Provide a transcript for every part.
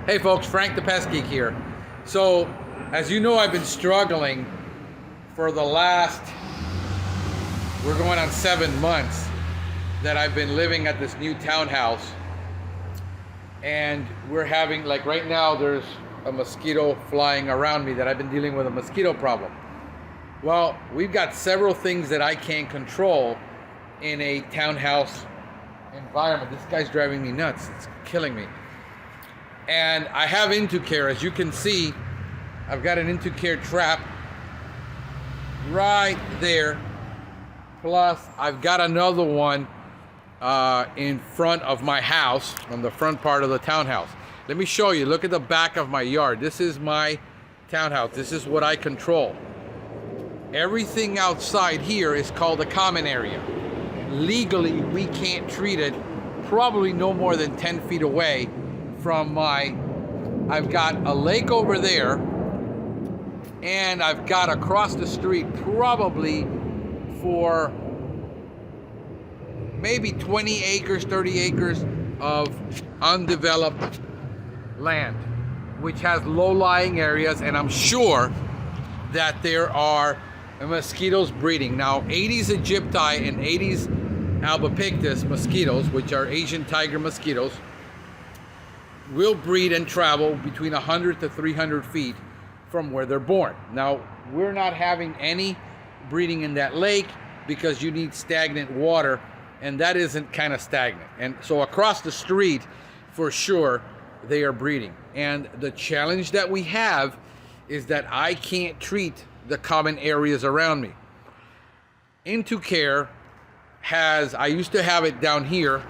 Hey folks, Frank the Pestgeek here. So, as you know, I've been struggling for the last, we're going on 7 months that I've been living at this new townhouse. And we're having, like right now, there's a mosquito flying around me that I've been dealing with a mosquito problem. Well, we've got several things that I can't control in a townhouse environment. This guy's driving me nuts. It's killing me. And I have IntoCare. As you can see, I've got an IntoCare trap right there. Plus, I've got another one in front of my house, on the front part of the townhouse. Let me show you. Look at the back of my yard. This is my townhouse. This is what I control. Everything outside here is called a common area. Legally, we can't treat it probably no more than 10 feet away from I've got a lake over there, and I've got across the street probably for maybe 20 acres, 30 acres of undeveloped land, which has low-lying areas, and I'm sure that there are mosquitoes breeding. Now, Aedes aegypti and Aedes albopictus mosquitoes, which are Asian tiger mosquitoes, will breed and travel between 100 to 300 feet from where they're born. Now, we're not having any breeding in that lake because you need stagnant water, and that isn't kind of stagnant. And so across the street, for sure, they are breeding. And the challenge that we have is that I can't treat the common areas around me. IntoCare has, I used to have it down here.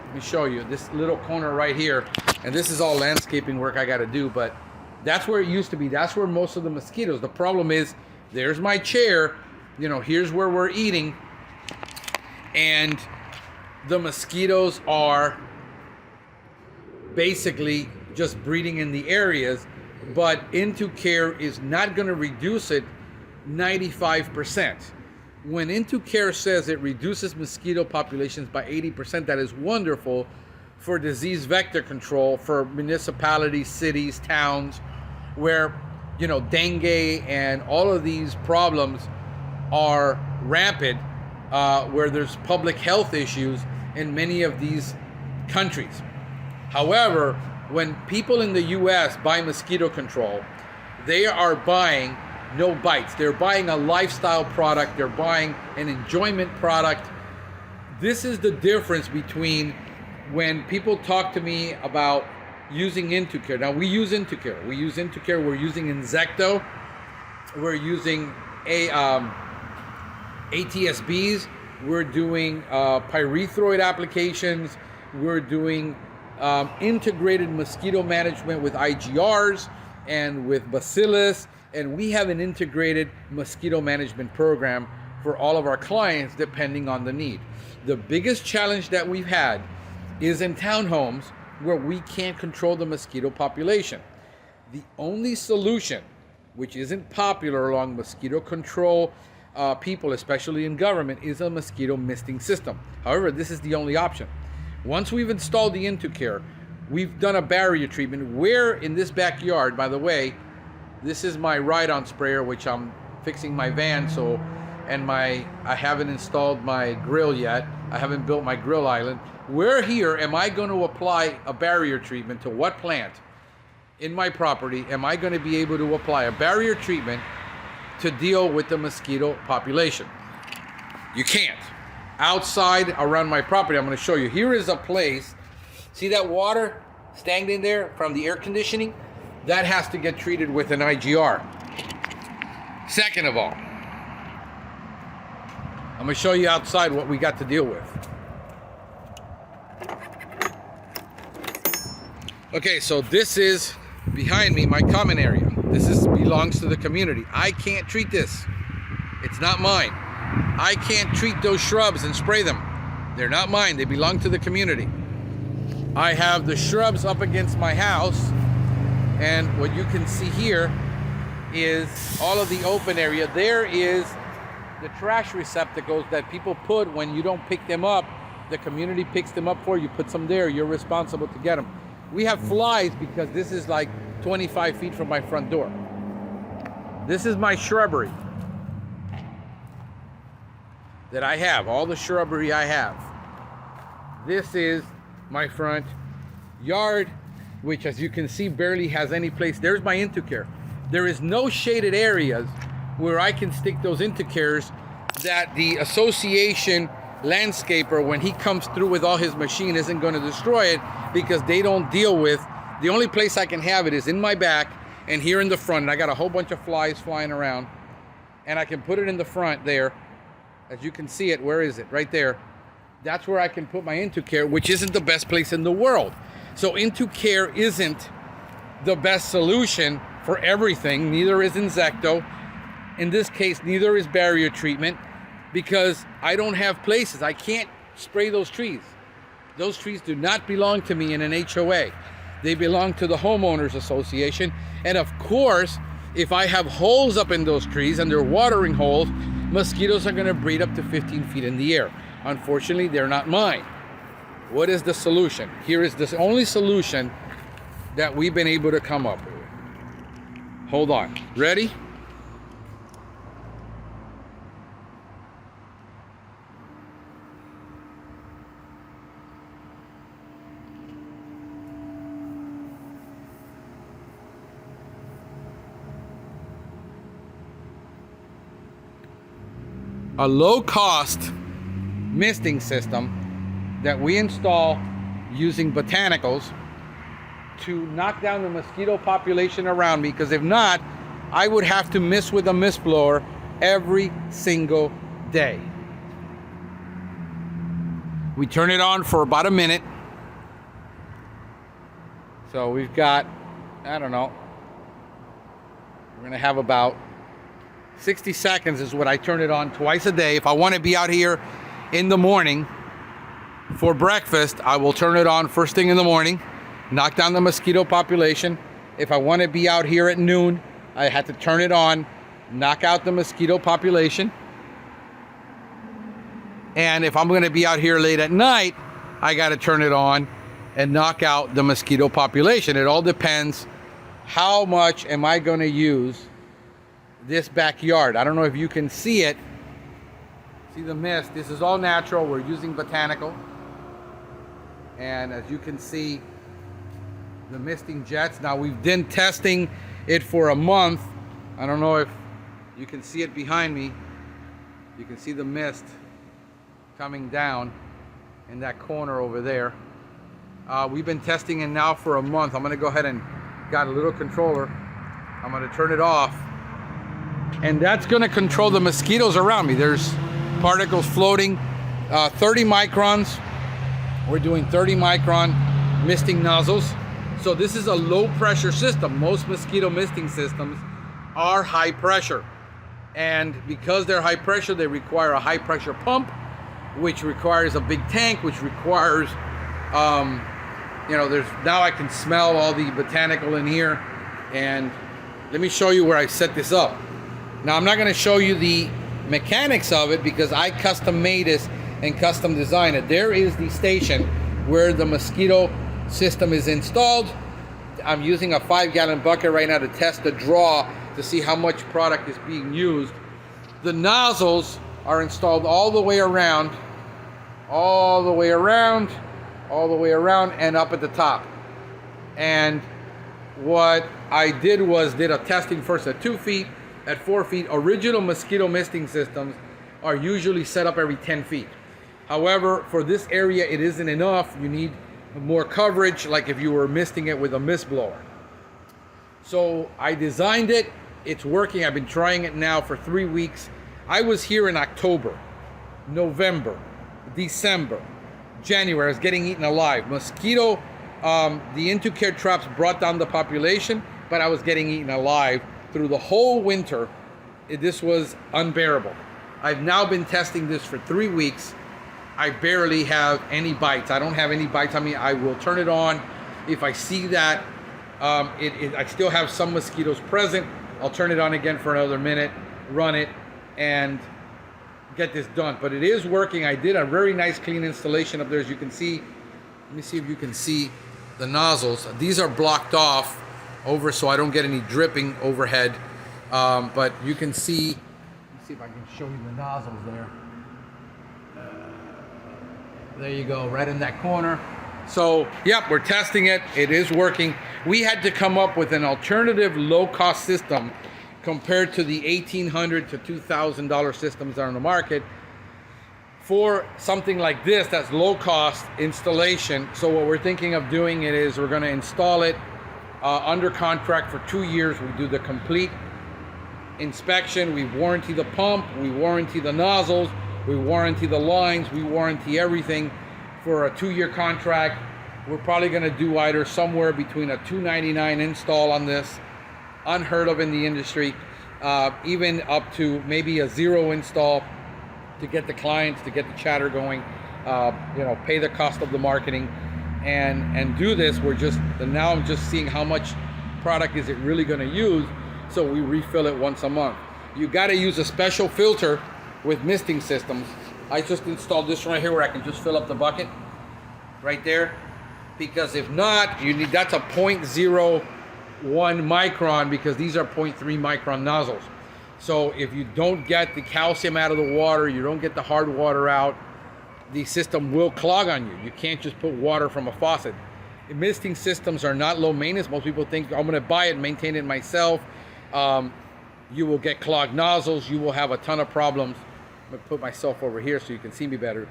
Let me show you this little corner right here. And this is all landscaping work I got to do, but that's where it used to be. That's where most of the mosquitoes. The problem is, there's my chair. You know, here's where we're eating. And the mosquitoes are basically just breeding in the areas, but IntoCare is not going to reduce it 95%. When IntoCare says it reduces mosquito populations by 80%, that is wonderful for disease vector control for municipalities, cities, towns, where, you know, dengue and all of these problems are rampant, where there's public health issues in many of these countries. However, when people in the US buy mosquito control, they are buying no bites. They're buying a lifestyle product. They're buying an enjoyment product. This is the difference between when people talk to me about using IntoCare. Now, we use IntoCare. We're using Insecto. We're using ATSBs. We're doing pyrethroid applications. We're doing integrated mosquito management with IGRs and with Bacillus. And we have an integrated mosquito management program for all of our clients depending on the need. The biggest challenge that we've had is in townhomes where we can't control the mosquito population. The only solution, which isn't popular along mosquito control people, especially in government, is a mosquito misting system. However, this is the only option. Once we've installed the IntoCare, we've done a barrier treatment where in this backyard, by the way, this is my ride-on sprayer, which I'm fixing my van, I haven't installed my grill yet. I haven't built my grill island. Where here am I going to apply a barrier treatment to what plant in my property am I going to be able to apply a barrier treatment to deal with the mosquito population? You can't. Outside around my property, I'm going to show you. Here is a place. See that water stagnant there from the air conditioning? That has to get treated with an IGR. Second of all, I'm going to show you outside what we got to deal with. Okay, so this is behind me, my common area. This belongs to the community. I can't treat this. It's not mine. I can't treat those shrubs and spray them. They're not mine. They belong to the community. I have the shrubs up against my house, and what you can see here is all of the open area. There is the trash receptacles that people put when you don't pick them up. The community picks them up for you, puts them there. You're responsible to get them. We have flies because this is like 25 feet from my front door. This is my shrubbery that I have, all the shrubbery I have. This is my front yard, which as you can see barely has any place. There's my intercare. There is no shaded areas where I can stick those intercares that the association landscaper, when he comes through with all his machine, isn't going to destroy it, because they don't deal with. The only place I can have it is in my back and here in the front. And I got a whole bunch of flies flying around, and I can put it in the front there. As you can see it, where is it? Right there. That's where I can put my intercare, which isn't the best place in the world. So intercare isn't the best solution for everything. Neither is insecto. In this case, neither is barrier treatment, because I don't have places. I can't spray those trees. Those trees do not belong to me in an HOA. They belong to the homeowners association. And of course, if I have holes up in those trees and they're watering holes, mosquitoes are going to breed up to 15 feet in the air. Unfortunately, they're not mine. What is the solution? Here is the only solution that we've been able to come up with. Hold on. Ready? A low-cost misting system that we install using botanicals to knock down the mosquito population around me, because if not, I would have to mist with a mist blower every single day. We turn it on for about a minute. So we've got, I don't know, we're gonna have about 60 seconds is what I turn it on twice a day. If I want to be out here in the morning for breakfast, I will turn it on first thing in the morning, knock down the mosquito population. If I want to be out here at noon, I had to turn it on, knock out the mosquito population. And if I'm going to be out here late at night, I got to turn it on and knock out the mosquito population. It all depends how much am I going to use this backyard. I don't know if you can see it. See the mist. This is all natural. We're using botanical. And as you can see, the misting jets. Now we've been testing it for a month. I don't know if you can see it behind me. You can see the mist coming down in that corner over there. We've been testing it now for a month. I'm gonna go ahead and got a little controller. I'm gonna turn it off. And that's going to control the mosquitoes around me. There's particles floating, 30 microns. We're doing 30 micron misting nozzles. So this is a low pressure system. Most mosquito misting systems are high pressure. And because they're high pressure, they require a high pressure pump, which requires a big tank, which requires, now I can smell all the botanical in here. And let me show you where I set this up. Now, I'm not going to show you the mechanics of it because I custom made this and custom designed it. There is the station where the mosquito system is installed. I'm using a 5-gallon bucket right now to test the draw to see how much product is being used. The nozzles are installed all the way around, all the way around, all the way around, and up at the top. And what I did was did a testing first at 2 feet, at 4 feet. Original mosquito misting systems are usually set up every 10 feet. However, for this area, it isn't enough. You need more coverage, like if you were misting it with a mist blower. So I designed it. It's working. I've been trying it now for 3 weeks. I was here in October, November, December, January. I was getting eaten alive. Mosquito, the intercare traps brought down the population, but I was getting eaten alive through the whole winter. This was unbearable. I've now been testing this for 3 weeks. I barely have any bites. I don't have any bites on me. I will turn it on. If I see that I still have some mosquitoes present, I'll turn it on again for another minute, run it, and get this done. But it is working. I did a very nice clean installation up there, as you can see. Let me see if you can see the nozzles. These are blocked off over so I don't get any dripping overhead. But you can see, let's see if I can show you the nozzles there. There you go, right in that corner. So, yep, we're testing it. It is working. We had to come up with an alternative low-cost system compared to the $1,800 to $2,000 systems that are on the market for something like this that's low-cost installation. So what we're thinking of doing it is we're going to install it under contract for 2 years. We do the complete inspection. We warranty the pump. We warranty the nozzles. We warranty the lines. We warranty everything for a 2-year contract. We're probably going to do either somewhere between a $299 install on this, unheard of in the industry, even up to maybe a 0 install to get the clients, to get the chatter going, pay the cost of the marketing and do this. Now I'm just seeing how much product is it really going to use, so we refill it once a month. You got to use a special filter with misting systems. I just installed this right here where I can just fill up the bucket right there, because if not, that's a 0.01 micron, because these are 0.3 micron nozzles. So if you don't get the calcium out of the water, you don't get the hard water out, the system will clog on you. You can't just put water from a faucet. Misting systems are not low maintenance. Most people think, I'm going to buy it, maintain it myself. You will get clogged nozzles. You will have a ton of problems. I'm going to put myself over here so you can see me better.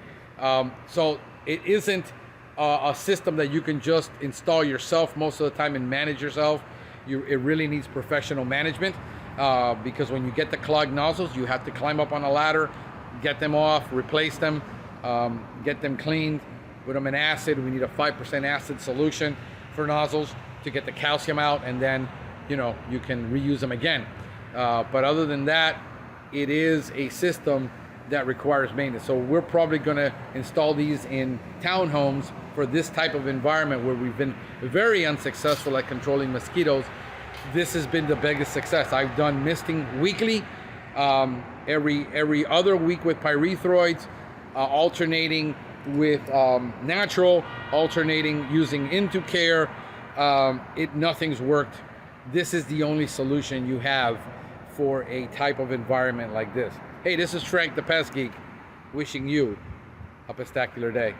So it isn't a system that you can just install yourself most of the time and manage yourself. It really needs professional management, because when you get the clogged nozzles, you have to climb up on a ladder, get them off, replace them, get them cleaned, put them in acid. We need a 5% acid solution for nozzles to get the calcium out, and then you can reuse them again. But other than that, it is a system that requires maintenance. So we're probably going to install these in townhomes for this type of environment where we've been very unsuccessful at controlling mosquitoes. This has been the biggest success. I've done misting weekly, every other week with pyrethroids, alternating with natural, alternating using into care. Nothing's worked. This is the only solution you have for a type of environment like this. Hey, this is Frank the Pest Geek, wishing you a pestacular day.